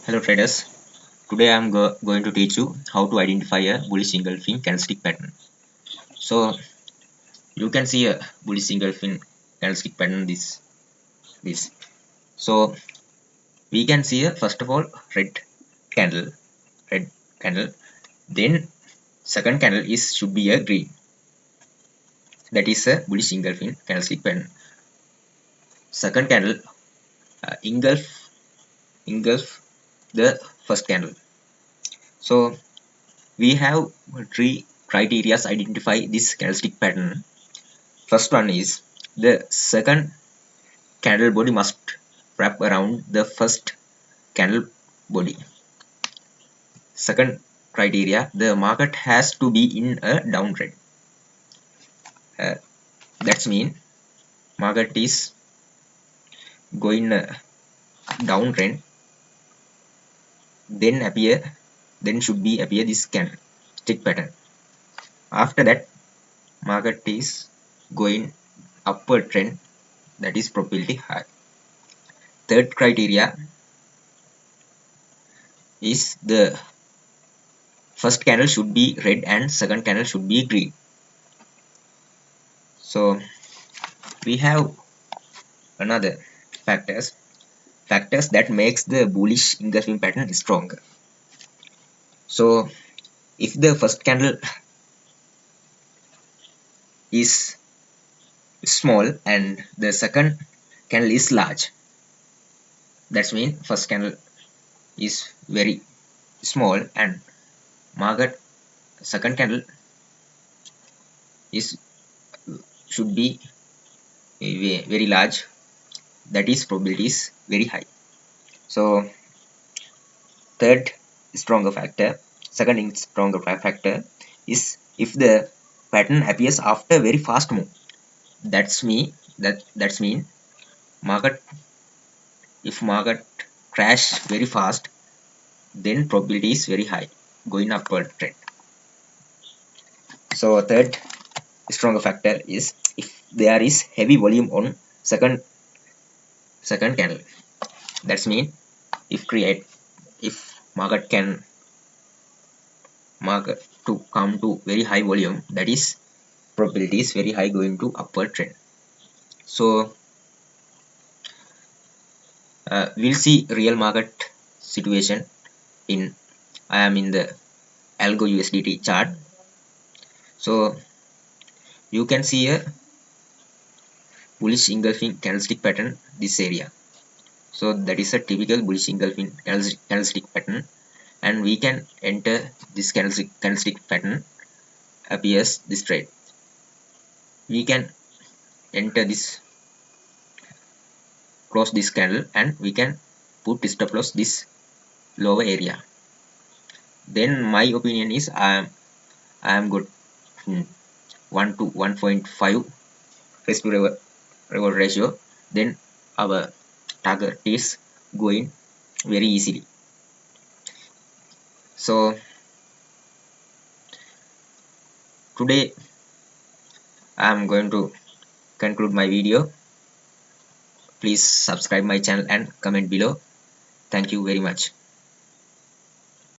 Hello traders, today I am going to teach you how to identify a bullish engulfing candlestick pattern. So you can see a bullish engulfing candlestick pattern this. So we can see a first of all candle, red candle. Then second candle is should be a green. That is a bullish engulfing candlestick pattern. Second candle engulf the first candle. So we have three criteria to identify this candlestick pattern. First one is the second candle body must wrap around the first candle body. Second criteria, the market has to be in a downtrend. That's mean market is going downtrend, then should be appear this candlestick pattern. After that, market is going upward trend, that is probability high. Third criteria is the first candle should be red and second candle should be green. So we have another factors that makes the bullish engulfing pattern stronger. So if the first candle is small and the second candle is large, that's mean first candle is very small and market second candle is should be very large, that is probability is very high. So third stronger factor, second stronger factor is if the pattern appears after very fast move. That's mean market if market crash very fast, then probability is very high going upward trend. So third stronger factor is if there is heavy volume on second candle. That's mean if market to come to very high volume, that is probability is very high going to upward trend. So we'll see real market situation in I am in the algo USDT chart. So you can see a bullish engulfing candlestick pattern this area. So that is a typical bullish engulfing candlestick pattern, and we can enter this candlestick pattern appears this trade. We can enter this, close this candle, and we can put stop loss this lower area. Then my opinion is I am good 1 to 1.5 risk to reward ratio. Then our target is going very easily. So today I am going to conclude my video. Please subscribe my channel and comment below. Thank you very much.